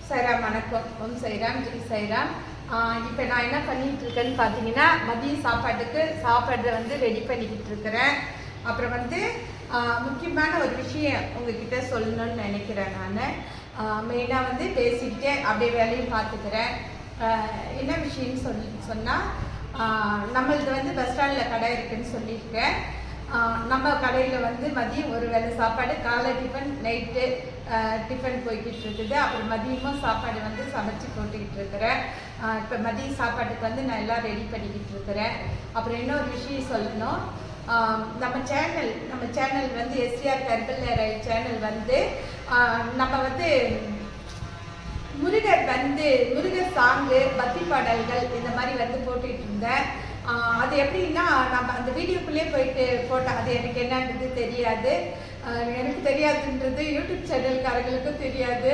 சைராம் வணக்கம். ஓம் சைராம், ஜெய் சைராம். இப்போ நான் என்ன பண்ணிட்டு இருக்கேன்னு பார்த்தீங்கன்னா, மதிய சாப்பாடு ரெடி பண்ணிக்கிட்டு இருக்கிறேன். அப்புறம் முக்கியமான ஒரு விஷயம் உங்ககிட்ட சொல்லணும்னு நினைக்கிறேன். நான் மெயினாக பேசிக்கிட்டே அப்படியே வேலையும் பார்த்துக்கிறேன். என்ன விஷயம்னு சொன்னால், நம்மளது பஸ் ஸ்டாண்டில் கடை இருக்குதுன்னு சொல்லியிருக்கேன். நம்ம கடையில் மதியம் ஒரு வேளை சாப்பாடு, காலை டிஃபன், நைட்டு டிஃபன் போய்கிட்டு இருக்குது. அப்புறம் மதியமும் சாப்பாடு சமைச்சு போட்டுக்கிட்டு இருக்கிறேன். இப்போ மதிய சாப்பாட்டுக்கு நான் எல்லாம் ரெடி பண்ணிக்கிட்டு இருக்கிறேன். அப்புறம் இன்னொரு விஷயம் சொல்லணும். நம்ம channel STR herbal hair oil channel நம்ம முருகர் சாங்கு, பக்தி பாடல்கள் இந்த மாதிரி போட்டுக்கிட்டு இருந்தேன். அது எப்படின்னா, நம்ம அந்த வீடியோக்குள்ளே போயிட்டு போட்டேன். அது எனக்கு என்னன்றது தெரியாது. எனக்கு தெரியாதுன்றது யூடியூப் சேனல்காரங்களுக்கும் தெரியாது.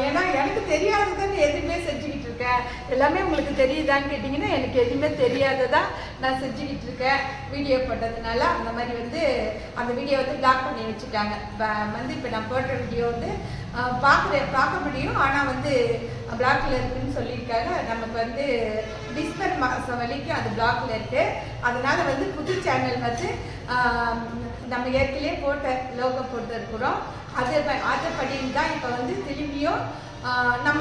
ஏன்னா எனக்கு தெரியாததான் எதுவுமே செஞ்சுக்கிட்டு இருக்கேன். எல்லாமே உங்களுக்கு தெரியுதான்னு கேட்டிங்கன்னா, எனக்கு எதுவுமே தெரியாததான் நான் செஞ்சுக்கிட்டு இருக்கேன். வீடியோ போட்டதுனால அந்த மாதிரி அந்த வீடியோ பிளாக் பண்ணி வச்சுட்டாங்க. இப்போ நான் போடுற வீடியோ பார்க்க முடியும், ஆனால் பிளாக்ல இருக்குன்னு சொல்லியிருக்காங்க. நமக்கு டிசம்பர் மாதம் வரைக்கும் அது பிளாக்ல இருக்கு. அதனால புது சேனல் நம்ம ஏற்கனவே போட்ட லோகோ போட்டு இருக்கிறோம். அதுபடின்னு தான் இப்போ திரும்பியும் நம்ம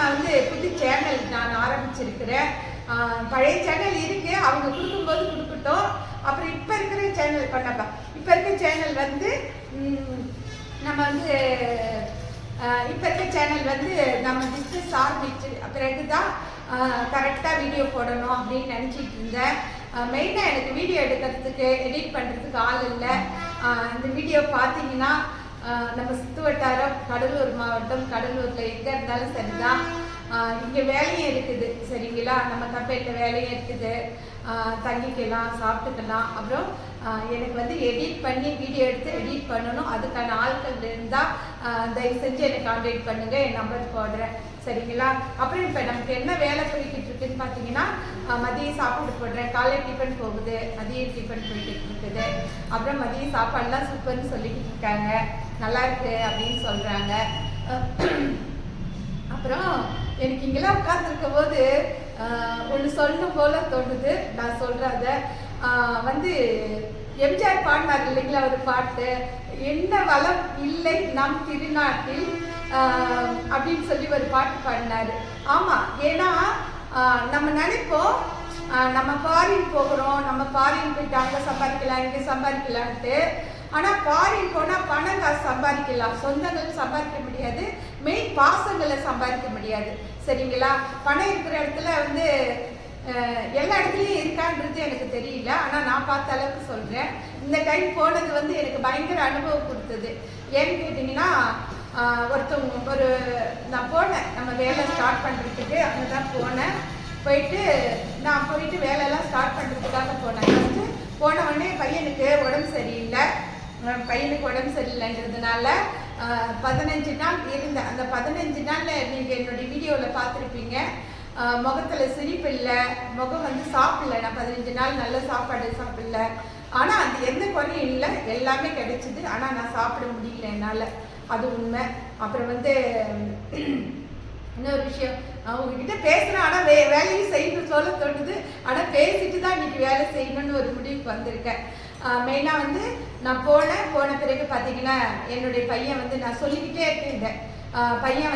புது சேனல் நான் ஆரம்பிச்சிருக்கிறேன். பழைய சேனல் இருக்கு, அவங்க கொடுக்கும்போது கொடுக்கட்டும். அப்புறம் இப்போ இருக்கிற சேனல் பண்ணப்பா, இப்போ இருக்க சேனல் நம்ம இப்போ இருக்க சேனல் நம்ம பிஸ்னஸ் ஆரம்பிச்சு பிறகு தான் கரெக்டாக வீடியோ போடணும் அப்படின்னு நினச்சிட்டு இருந்தேன். மெயினாக எனக்கு வீடியோ எடுக்கிறதுக்கு, எடிட் பண்ணுறதுக்கு ஆள் இல்லை. இந்த வீடியோ பார்த்தீங்கன்னா, நம்ம சுற்று வட்டாரம் கடலூர் மாவட்டம், கடலூரில் எங்கே இருந்தாலும் சரிதான். இங்கே வேலையும் இருக்குது சரிங்களா. நம்ம கம்பெனியில் வேலையும் இருக்குது, தங்கிக்கலாம், சாப்பிட்டுக்கலாம். அப்புறம் எனக்கு எடிட் பண்ணி வீடியோ எடுத்து எடிட் பண்ணணும். அதுக்கான ஆட்கள் இருந்தால் தயவு செஞ்சு எனக்கு கான்டாக்ட் பண்ணுங்கள். என் நம்பர் போடுறேன் சரிங்களா. அப்புறம் இப்போ நமக்கு என்ன வேலை போய்கிட்டு இருக்குன்னு பார்த்தீங்கன்னா, மதியம் சாப்பாடு போடுறேன். காலை டிஃபன் போகுது, மதியம் டிஃபன் போய்கிட்டு இருக்குது. அப்புறம் மதியம் சாப்பாடுலாம் சூப்பர்னு சொல்லிக்கிட்டு இருக்காங்க, நல்லா இருக்கு அப்படின்னு சொல்கிறாங்க. அப்புறம் எனக்கு இங்கெல்லாம் உட்காந்துருக்கும் போது ஒன்று சொல்லணும் போல தோணுது. நான் சொல்கிறத எம்ஜிஆர் பாடினார் இல்லைங்களா ஒரு பாட்டு, என்ன வளம் இல்லை நம் திருநாட்டில் அப்படின்னு சொல்லி ஒரு பாட்டு பாடினாரு. ஆமாம், ஏன்னா நம்ம நினைப்போம் நம்ம ஃபாரின் போகிறோம், நம்ம ஃபாரின் போயிட்டு அங்கே சம்பாதிக்கலாம், இங்கே சம்பாதிக்கலான்ட்டு. ஆனால் ஃபாரின் போனால் பணம் காசு சம்பாதிக்கலாம், சொந்தங்கள் சம்பாதிக்க முடியாது, மெயின் பாசங்களை சம்பாதிக்க முடியாது சரிங்களா. பணம் இருக்கிற இடத்துல எல்லா இடத்துலையும் இருக்கான்றது எனக்கு தெரியல. ஆனால் நான் பார்த்த அளவுக்கு சொல்கிறேன். இந்த டைம் போனது எனக்கு பயங்கர அனுபவம் கொடுத்தது. ஏன்னு கேட்டிங்கன்னா, நான் போனேன் நம்ம வேலை ஸ்டார்ட் பண்ணுறதுக்கு. அங்கே தான் போனேன். போயிட்டு வேலையெல்லாம் ஸ்டார்ட் பண்ணுறதுக்காக போனேன். ஃபஸ்ட்டு போன உடனே பையனுக்கு உடம்பு சரியில்லைன்றதுனால 15 நாள் இருந்தேன். அந்த 15 நாளில் நீங்கள் என்னுடைய வீடியோவில் பார்த்துருப்பீங்க, முகத்தில் சிரிப்பு இல்லை, முகம் சாப்பிடல. நான் 15 நாள் நல்ல சாப்பாடு சாப்பிடல. ஆனால் அந்த எந்த குறையும் இல்லை, எல்லாமே கிடைச்சிது. ஆனால் நான் சாப்பிட முடியல என்னால், அது உண்மை. அப்புறம் இன்னொரு விஷயம், உங்ககிட்ட பேசுகிறேன், ஆனால் வேலையும் செய்யணும் சொல்ல தோணுது. ஆனால் பேசிட்டு தான் இன்னைக்கு வேலை செய்யணும்னு ஒரு முடிவுக்கு வந்திருக்கேன். மெயினாக நான் போன பிறகு பார்த்தீங்கன்னா, என்னுடைய பையன் நான் சொல்லிக்கிட்டே இருந்தேன். பையன்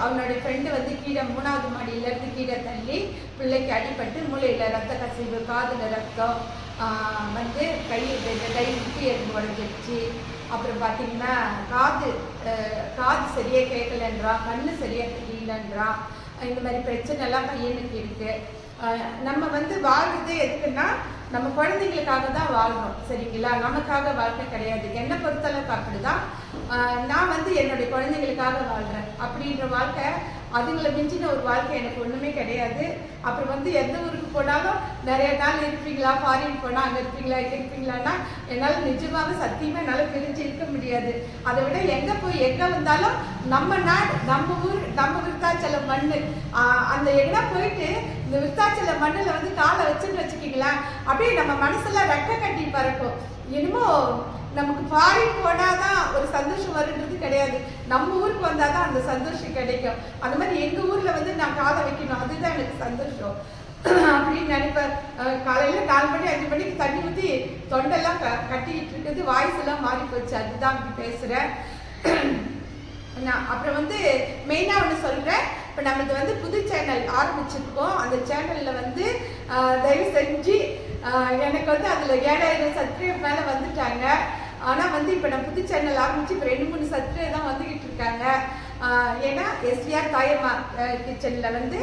அவனுடைய ஃப்ரெண்டு கீழே 3வது மாடியிலேருந்து கீழே தள்ளி பிள்ளைக்கு அடிபட்டு மூளையில் ரத்த கசிவு, காதில் ரத்தம், கை முட்டி எலும்பு உடஞ்சிடுச்சு. அப்புறம் பார்த்தீங்கன்னா காது சரியாக கேட்கலன்றான், கண்ணு சரியாக தெரியலன்றான். இந்த மாதிரி பிரச்சனைலாம் பையனுக்கு இருக்குது. நம்ம வாழ்றது எதுக்குன்னா, நம்ம குழந்தைங்களுக்காக தான் வாழ்றோம் சரிங்களா. நமக்காக வாழ்க்கை கிடையாது. என்னை பொறுத்தளவுக்கு அப்படிதான். நான் என்னுடைய குழந்தைங்களுக்காக வாழ்கிறேன். அப்படின்ற வாழ்க்கை, அதுங்களை மிஞ்சின ஒரு வாழ்க்கை எனக்கு ஒன்றுமே கிடையாது. அப்புறம் எந்த ஊருக்கு போனாலும் நிறைய நாள் இருப்பீங்களா, ஃபாரின் போனால் அங்கே இருப்பீங்களா, இங்கே இருப்பீங்களான்னா என்னால் நிஜமாக சத்தியமாக என்னால் பிரிஞ்சு இருக்க முடியாது. அதை விட எங்கே வந்தாலும் நம்ம நாடு, நம்ம ஊர், நம்ம விருத்தாச்சலம் மண், அந்த இடம் போயிட்டு இந்த விருத்தாச்சல மண்ணில் காலை வச்சுன்னு வச்சுக்கிங்களேன், அப்படியே நம்ம மனசெல்லாம் ரெக்க கட்டி பறக்கும். என்னமோ நமக்கு ஃபாரின் போனாதான் ஒரு சந்தோஷம் வருன்றது கிடையாது. நம்ம ஊருக்கு வந்தாதான் அந்த சந்தோஷம் கிடைக்கும். அந்த மாதிரி எங்க ஊர்ல வந்து நான் காலை வைக்கணும், அதுதான் எனக்கு சந்தோஷம் அப்படின்னு நினைப்பேன். காலையில 4 மணி 5 மணிக்கு தண்ணி ஊற்றி தொண்டெல்லாம் கட்டிக்கிட்டு இருக்குது, வாய்ஸ் எல்லாம் மாறி போச்சு. அதுதான் அப்படி பேசுறேன். அப்புறம் வந்து மெயினா ஒன்று சொல்றேன். இப்போ நம்மளுக்கு வந்து புது சேனல் ஆரம்பிச்சிருக்கோம். அந்த சேனல்ல வந்து தயவு செஞ்சு எனக்கு வந்து அதுல 7000 சப்ஸ்கிரைபர் மேல வந்துட்டாங்க. ஆனா வந்து இப்போ நான் புது சேனல் ஆரம்பிச்சு இப்போ 2-3 சப்ஸ்கிரைபர் தான் வந்துகிட்டு இருக்காங்க. ஏன்னா எஸ்விஆர் தாயம்மா கிச்சன்ல வந்து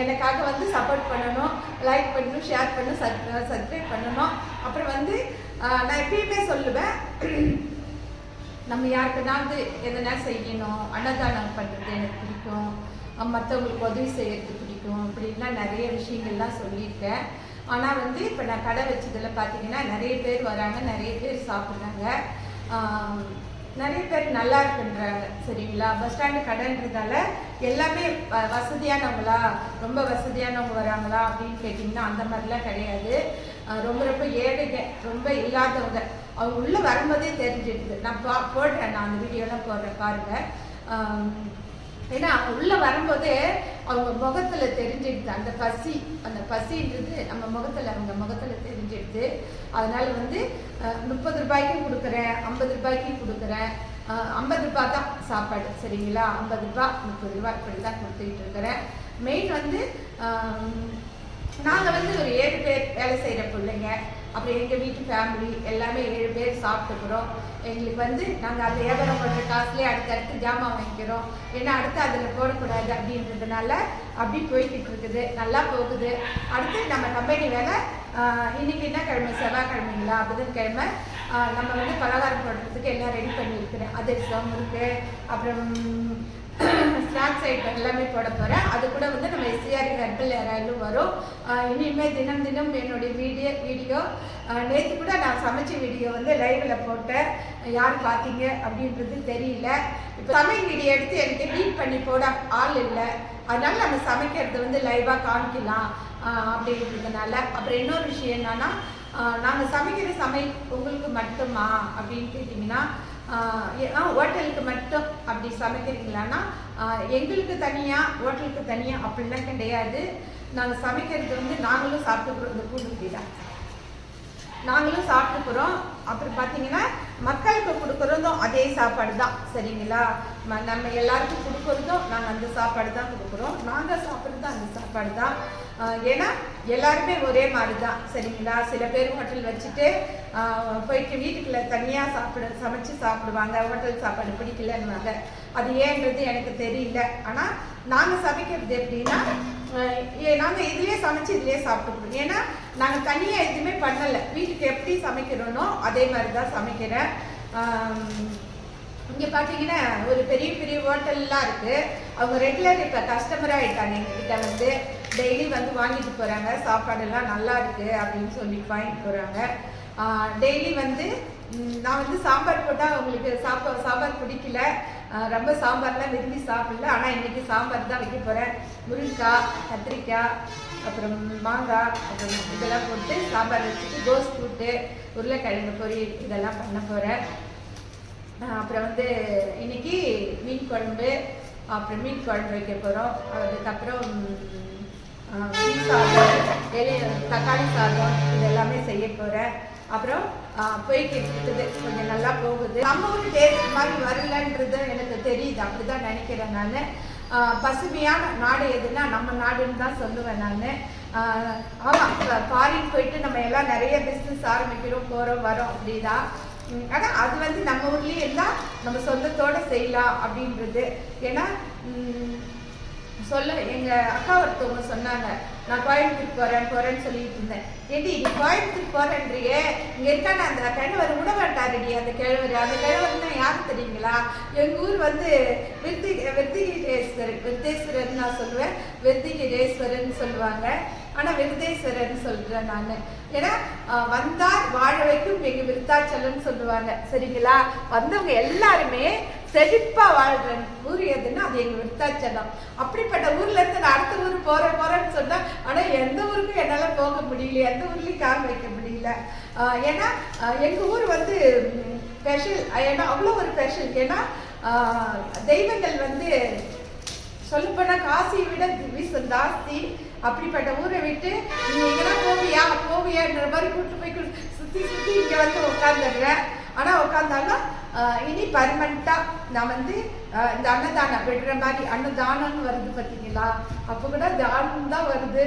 எனக்காக வந்து சப்போர்ட் பண்ணணும், லைக் பண்ணணும், ஷேர் பண்ணணும், சப்ஸ்கிரைப் பண்ணணும். அப்புறம் வந்து நான் எப்பயுமே சொல்லுவேன், நம்ம யாருக்குனாவது எதனா செய்யணும், அன்னதானம் பண்ணுறது எனக்கு பிடிக்கும், மற்றவங்களுக்கு உதவி செய்யறது பிடிக்கும், அப்படின்லாம் நிறைய விஷயங்கள்லாம் சொல்லியிருக்கேன். ஆனால் வந்து இப்போ நான் கடை வச்சதில் பார்த்தீங்கன்னா நிறைய பேர் வராங்க, நிறைய பேர் சாப்பிட்றாங்க, நிறைய பேர் நல்லா இருக்குன்றாங்க. சரிங்களா? பஸ் ஸ்டாண்டு கடைன்றதால எல்லாமே வசதியானவங்களா, ரொம்ப வசதியானவங்க வராங்களா அப்படின்னு கேட்டிங்கன்னா அந்த மாதிரிலாம் கிடையாது. ரொம்ப ரொம்ப ஏழைங்க, ரொம்ப இல்லாதவங்க, அவங்க உள்ளே வரும்போதே தெரிஞ்சிடுது. நான் போடுறேன், நான் அந்த வீடியோலாம் போடுறேன் பாருங்கள். ஏன்னா அவங்க உள்ளே வரும்போதே அவங்க முகத்தில் தெரிஞ்சிடுது அந்த பசி, அந்த பசின்றது நம்ம முகத்தில், அவங்க முகத்தில் தெரிஞ்சிடுது. அதனால வந்து 30 ரூபாய்க்கும் கொடுக்குறேன், 50 ரூபாய்க்கும் கொடுக்குறேன். 50 ரூபாய் தான் சாப்பாடு. சரிங்களா? 50 ரூபாய் 30 ரூபாய் இப்படி தான் கொடுத்துக்கிட்டு இருக்கிறேன். மெயின் வந்து நாங்கள் வந்து ஒரு 7 பேர் வேலை செய்கிற பிள்ளைங்க. அப்புறம் எங்கள் வீட்டு ஃபேமிலி எல்லாமே 7 பேர் சாப்பிட்டுக்கிறோம். எங்களுக்கு வந்து நாங்கள் அந்த வியாபாரம் பண்ணுற காசுலேயே அடுத்தடுத்து ஜாமான் வாங்கிக்கிறோம். ஏன்னா அடுத்து அதில் போடக்கூடாது அப்படின்றதுனால அப்படி போய்கிட்டு இருக்குது, நல்லா போகுது. அடுத்து நம்ம கம்பெனி வேலை இன்னைக்கு என்ன கிழமை, செவ்வாய்க்கிழமைங்களா, புதன்கிழமை நம்ம வந்து பலகாரம் போடுறதுக்கு எல்லாம் ரெடி பண்ணியிருக்கிறேன். அதிரசம், முறுக்கு, அப்புறம் ஸ்நாக்ஸ் ஐட்டம் எல்லாமே போட போகிறேன். அது கூட வந்து நம்ம எஸ்ஆர் ஹெர்பல் ஹேர் ஆயிலும் வரும். இனிமேல் தினம் தினம் என்னுடைய வீடியோ நேற்று கூட நான் சமைச்ச வீடியோ வந்து லைவில் போட்டேன். யார் பார்த்தீங்க அப்படின்றது தெரியல. இப்போ சமையல் வீடியோ எடுத்து எனக்கு எடிட் பண்ணி போட ஆள் இல்லை, அதனால நம்ம சமைக்கிறது வந்து லைவாக காமிக்கலாம் அப்படின்றதுனால. அப்புறம் இன்னொரு விஷயம் என்னன்னா, நாங்கள் சமைக்கிற சமையல் உங்களுக்கு மட்டுமா அப்படின்னு கேட்டிங்கன்னா, ஹோட்டலுக்கு மட்டும் அப்படி சமைக்கிறீங்களான்னா எங்களுக்கு தனியாக, ஹோட்டலுக்கு தனியாக அப்படிலாம் கிடையாது. நாங்கள் சமைக்கிறது வந்து நாங்களும் சாப்பிட்டுக்கிறோம். இந்த பூண்டு தான் நாங்களும் சாப்பிட்டுக்கிறோம். அப்புறம் பார்த்தீங்கன்னா மக்களுக்கு கொடுக்குறதும் அதே சாப்பாடு தான். சரிங்களா? நம்ம எல்லாருக்கும் கொடுக்குறதும் நாங்கள் அந்த சாப்பாடு தான் கொடுக்குறோம். நாங்கள் சாப்பிட்றதும் அந்த சாப்பாடு தான். ஏன்னா எல்லாருமே ஒரே மாதிரி தான். சரிங்களா? சில பேர் ஹோட்டல் வச்சுட்டு போயிட்டு வீட்டுக்குள்ள தனியாக சமைச்சு சாப்பிடுவாங்க, ஹோட்டல் சாப்பாடு பிடிக்கலன்னுவாங்க. அது ஏன்றது எனக்கு தெரியல. ஆனால் நாங்கள் சமைக்கிறது எப்படின்னா, நாங்கள் இதுலேயே சமைச்சு இதுலேயே சாப்பிட்டுக்கிறோம். ஏன்னா நாங்கள் தனியாக எதுவுமே பண்ணலை, வீட்டுக்கு எப்படி சமைக்கிறோனோ அதே மாதிரி தான் சமைக்கிறேன். இங்கே பார்த்தீங்கன்னா ஒரு பெரிய பெரிய ஹோட்டல்லாம் இருக்குது. அவங்க ரெகுலர் இப்போ கஸ்டமராக ஆகிட்டாங்க. எங்ககிட்ட வந்து டெய்லி வந்து வாங்கிட்டு போகிறாங்க. சாப்பாடெல்லாம் நல்லா இருக்குது அப்படின்னு சொல்லி வாங்கிட்டு போகிறாங்க. டெய்லி வந்து நான் வந்து சாம்பார் போட்டால் அவங்களுக்கு சாம்பார் பிடிக்கல, ரொம்ப சாம்பார்லாம் விரும்பி சாப்பிடல. ஆனால் இன்றைக்கி சாம்பார் தான் வைக்க போகிறேன். முருங்கைக்காய், கத்திரிக்காய், அப்புறம் மாங்காய், அப்புறம் இதெல்லாம் போட்டு சாம்பார் வச்சுட்டு கோஸ் கூட்டு, உருளைக்கிழங்கு பொரியல் இதெல்லாம் பண்ண போகிறேன். அப்புறம் வந்து இன்னைக்கு மீன் குழம்பு, அப்புறம் மீன் குழம்பு வைக்க போகிறோம். அதுக்கப்புறம் சாதம், தக்காளி சாதம் இதெல்லாமே செய்ய போகிறேன். அப்புறம் போய்கிட்டு இருக்குது, கொஞ்சம் நல்லா போகுது. நம்ம ஒரு டேஸ்ட் மாதிரி வரலன்றது எனக்கு தெரியுது, அப்படி தான் நினைக்கிறேன் நான். பசுமையான நாடு எதுனா நம்ம நாடுன்னு தான் சொல்லுவேன் நான். ஆமாம், ஃபாரின் போயிட்டு நம்ம எல்லாம் நிறைய பிஸ்னஸ் ஆரம்பிக்கிறோம், போகிறோம் வரோம் அப்படிதான். ஆனால் அது வந்து நம்ம ஊர்லேயே இருந்தால் நம்ம சொந்தத்தோடு செய்யலாம் அப்படின்றது. ஏன்னா எங்கள் அக்கா ஒருத்தவங்க சொன்னாங்க, நான் கோயம்புத்தூர் போகிறேன்னு சொல்லிட்டு இருந்தேன். ஏடி நீ கோயம்புத்தூர் போகிறேன்றியே, இங்கே இருக்கான அந்த கிழவர் விட மாட்டாருடி. அந்த கிழவர்னா யாரும் தெரியுங்களா? எங்கள் ஊர் வந்து விருத்தேஸ்வரன் நான் சொல்லுவேன், விருத்திகிரேஸ்வரன் சொல்லுவாங்க. ஆனால் விருத்தேஸ்வரன் சொல்கிறேன் நான். ஏன்னா வந்தார் வாழ வைக்கும் எங்கள் விருத்தாச்சலம்னு சொல்லுவாங்க. சரிங்களா? வந்தவங்க எல்லாருமே செழிப்பாக வாழ்கிற ஊர் எதுன்னா அது எங்கள் விருத்தாச்சலம். அப்படிப்பட்ட ஊர்லேருந்து நான் அடுத்த ஊர் போகிறேன்னு சொன்னேன். ஆனால் எந்த ஊருக்கும் என்னால் போக முடியல, எந்த ஊர்லேயும் கால் வைக்க முடியல. ஏன்னா எங்கள் ஊர் வந்து ஸ்பெஷல். ஏன்னா அவ்வளோ ஒரு ஸ்பெஷல். ஏன்னா தெய்வங்கள் வந்து சொல்லப்போனால் காசியை விட வீசம் ஜாஸ்தி. அப்படிப்பட்ட ஊரை விட்டு நீ எங்கெல்லாம் போவியான்ற மாதிரி கூப்பிட்டு போய் சுற்றி சுற்றி இங்கே வந்து உட்காந்துடுறேன். ஆனால் உட்காந்தாலும் இனி பர்மனெண்ட்டாக நான் வந்து இந்த அன்னதானம் விடுற மாதிரி அன்னதானம்னு வருது பார்த்தீங்களா, அப்போ கூட தானம் தான் வருது.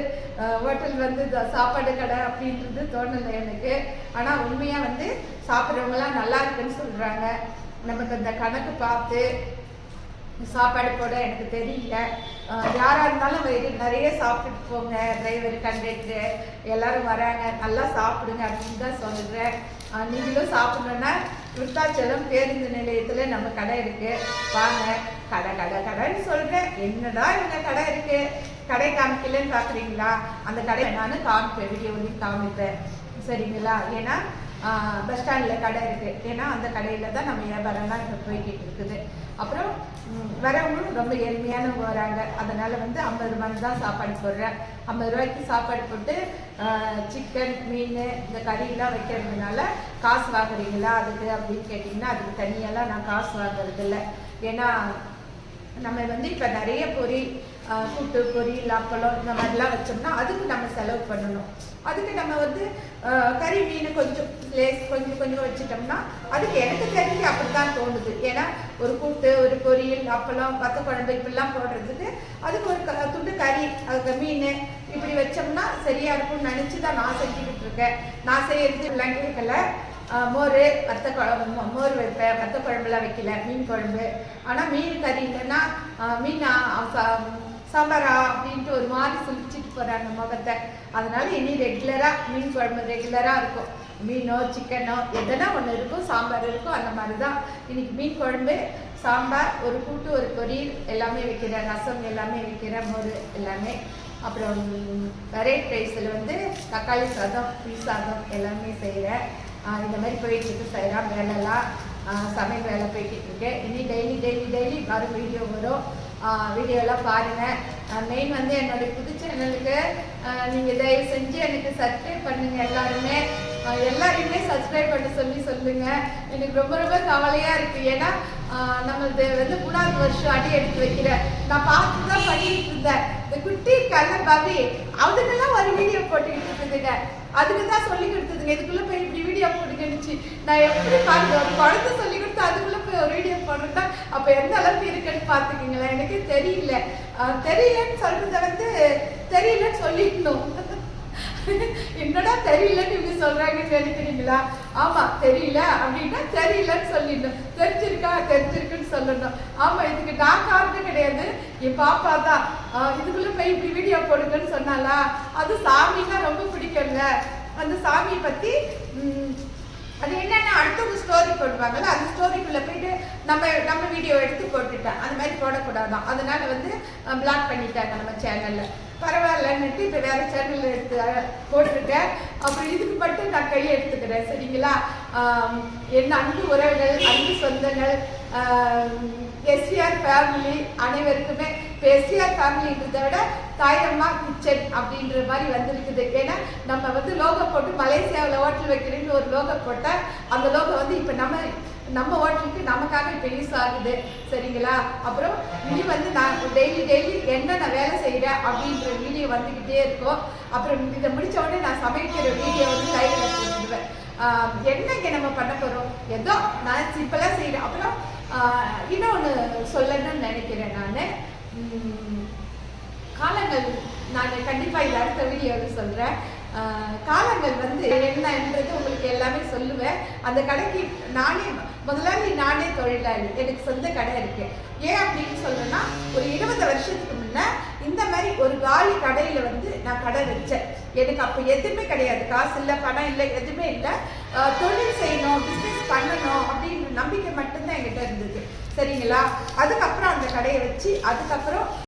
ஹோட்டல் வந்து சாப்பாடு கடை அப்படின்றது தோணலை எனக்கு. ஆனால் உண்மையாக வந்து சாப்பிட்றவங்களாம் நல்லா இருக்குன்னு சொல்கிறாங்க. நமக்கு அந்த கணக்கு பார்த்து சாப்பாடு போட எனக்கு தெரியல. யாராக இருந்தாலும் நிறைய சாப்பிட்டு போங்க, டிரைவர் கண்டக்டர் எல்லாரும் வராங்க, நல்லா சாப்பிடுங்க அப்படின்னு தான் சொல்கிறேன். நீங்களும் சாப்பிடணுன்னா விருத்தாச்சலம் பேருந்து நிலையத்தில் நம்ம கடை இருக்குது, வாங்க. கடைன்னு சொல்கிறேன், என்னடா இவங்க கடை இருக்குது, கடை காமிக்கலன்னு பார்க்குறீங்களா? அந்த கடை நான் காமிப்பேன், வீடியோலையும் காமிப்பேன், சரிங்களா? ஏன்னா பஸ் ஸ்டாண்டில் கடை இருக்குது. ஏன்னா அந்த கடையில் தான் நம்ம வியாபாரம்லாம் இப்போ போய்கிட்டு இருக்குது. அப்புறம் வரவங்களும் ரொம்ப எளிமையானவங்க வராங்க. அதனால் வந்து 50 ரூபாய்க்கு தான் சாப்பாடு போடுறேன். 50 ரூபாய்க்கு சாப்பாடு போட்டு சிக்கன் மீன் இந்த கறியெல்லாம் வைக்கிறதுனால காசு வாங்குறீங்களா அதுக்கு அப்படின்னு கேட்டிங்கன்னா அதுக்கு தனியெல்லாம் நான் காசு வாங்குறதில்ல. ஏன்னா நம்ம வந்து இப்போ நிறைய பொரியல் கூட்டு பொரியல் அப்பளம் இந்த மாதிரிலாம் வச்சோம்னா அதுக்கு நம்ம செலவு பண்ணணும். அதுக்கு நம்ம வந்து கறி மீன் கொஞ்சம் கொஞ்சம் வச்சுட்டோம்னா அதுக்கு எனக்கு தெரிஞ்சு அப்படி தான் தோணுது. ஏன்னா ஒரு கூட்டு ஒரு பொரியல் அப்பளம் வத்த குழம்பு இப்படிலாம் போடுறதுக்கு அதுக்கு ஒரு துண்டு கறி அதுக்கு மீன் இப்படி வச்சோம்னா சரியா இருக்கும்னு நினச்சி தான் நான் செஞ்சுக்கிட்டு இருக்கேன். நான் செய்யறது எல்லாம் கேட்கல. மோர் வத்த குழம்பு மோர் வைப்பேன், வத்த குழம்புலாம் வைக்கல, மீன் குழம்பு. ஆனால் மீன் கறி இல்லைன்னா மீன் சாம்பாரா அப்படின்ட்டு ஒரு மாதிரி சுழிச்சிட்டு போகிறாங்க முகத்தை. அதனால இனி ரெகுலராக மீன் குழம்பு ரெகுலராக இருக்கும். மீனோ சிக்கனோ எதனா ஒன்று இருக்கும், சாம்பார் இருக்கும். அந்த மாதிரி தான் இன்னைக்கு மீன் குழம்பு சாம்பார் ஒரு கூட்டு ஒரு பொரியல் எல்லாமே வைக்கிறேன், ரசம் எல்லாமே வைக்கிறேன், மோர் எல்லாமே. அப்புறம் வெரைட்டி ரைஸில் வந்து தக்காளி சாதம் புளி சாதம் எல்லாமே செய்கிறேன். இந்த மாதிரி போயிட்டுருக்கு செய்கிறேன். வேலைலாம் சமையல் வேலை போய்கிட்டு இருக்கேன். இனி டெய்லி வரும் வீடியோ வரும். வீடியோலாம் பாருங்கள். மெயின் வந்து என்னுடைய புது சேனலுக்கு நீங்கள் தயவு செஞ்சு எனக்கு சப்ஸ்கிரைப் பண்ணுங்கள். எல்லாருமே சப்ஸ்கிரைப் பண்ண சொல்லுங்கள். எனக்கு ரொம்ப ரொம்ப கவலையாக இருக்குது. ஏன்னா நம்மளது வந்து 3வது வருஷம் அடி எடுத்து வைக்கிறேன். நான் பார்த்து தான் பண்ணிட்டு இருந்தேன். இந்த குட்டி கல்ல பாபி அதுக்கெல்லாம் ஒரு வீடியோ போட்டுக்கிட்டு இருக்குதுங்க. அதுக்கு தான் சொல்லி கொடுத்ததுங்க, இதுக்குள்ளே போய் இப்படி வீடியோ போட்டுக்கிடுச்சு. நான் எப்படி பாருங்க ஒரு குழந்தை சொல்லி கொடுத்து அதுக்குள்ளே போய் ஒரு வீடியோ போடுறேன்னா அப்போ எந்த அளவுக்கு இருக்குன்னு பார்த்துக்கிங்களேன். எனக்கு தெரியலன்னு சொல்றத வந்து தெரியலன்னு சொல்லிக்கணும். என்னடா தெரியலன்னு இவங்க சொல்றாங்கன்னு நினைக்கிறீங்களா? ஆமா தெரியல அப்படின்னா தெரியலன்னு சொல்லிடணும். தெரிஞ்சிருக்குன்னு சொல்லணும். ஆமா இதுக்கு நான் காரணம் கிடையாது, என் பாப்பா தான் இதுக்குள்ள போய் இப்படி வீடியோ போடுங்கன்னு சொன்னாலா. அது சாமின்னா ரொம்ப பிடிக்குங்க. அந்த சாமியை பத்தி அது என்னன்னா அடுத்தவங்க ஸ்டோரி போடுவாங்கல்ல, அந்த ஸ்டோரிக்குள்ள போயிட்டு நம்ம வீடியோ எடுத்து போட்டுட்டேன். அந்த மாதிரி போடக்கூடாதான். அதனால வந்து பிளாக் பண்ணிட்டாங்க நம்ம சேனல்ல. பரவாயில்லன்னுட்டு இப்போ வேற சேனல்ல எடுத்து போட்டிருக்கேன். அப்புறம் இதுக்கு மட்டும் நான் கையை எடுத்துக்கிறேன், சரிங்களா? என் அன்பு உறவுகள், அன்பு சொந்தங்கள், எஸ்ஆர் ஃபேமிலி அனைவருக்குமே. இப்போ எஸ்ஆர் ஃபேமிலின்றதை விட தாயம்மா கிச்சன் அப்படின்ற மாதிரி வந்திருக்குது. ஏன்னா நம்ம வந்து லோகோ போட்டு மலேசியாவில் ஹோட்டல் வைக்கிறேன்னு ஒரு லோகோ போட்டால் அந்த லோகோ வந்து இப்போ நம்ம ஹோட்டலுக்கு நமக்காக இப்போ யூஸ் ஆகுது, சரிங்களா? அப்புறம் இனி வந்து நான் டெய்லி என்ன நான் வேலை செய்கிறேன் அப்படின்ற வீடியோ வந்துக்கிட்டே இருக்கும். அப்புறம் இதை முடித்த உடனே நான் சமைக்கிற வீடியோ வந்து டைட்டில் போட்டுடுவேன். என்னங்க நம்ம பண்ண போகிறோம், ஏதோ நான் சிம்பிளாக செய்கிறேன். அப்புறம் இன்னொன்று சொல்லணும்னு நினைக்கிறேன். காலங்கள் நான் கண்டிப்பாக இது அடுத்த வீடியோவில் சொல்கிறேன். காலங்கள் வந்து என்னன்றது உங்களுக்கு எல்லாமே சொல்லுவேன். அந்த கடைக்கு முதலாளி நானே தொழிலாளி, எனக்கு சொந்த கடை இருக்கு. ஏன் அப்படின்னு சொல்றேன்னா ஒரு 20 வருஷத்துக்கு முன்ன இந்த மாதிரி ஒரு காலி கடையில வந்து நான் கடை வச்சேன். எனக்கு அப்போ எதுவுமே கிடையாது, காசு இல்லை, பணம் இல்லை, எதுவுமே இல்லை. தொழில் செய்யணும், பிஸ்னஸ் பண்ணணும் அப்படின்ற நம்பிக்கை மட்டும்தான் என்கிட்ட இருந்தது, சரிங்களா? அதுக்கப்புறம் அந்த கடையை வச்சு அதுக்கப்புறம்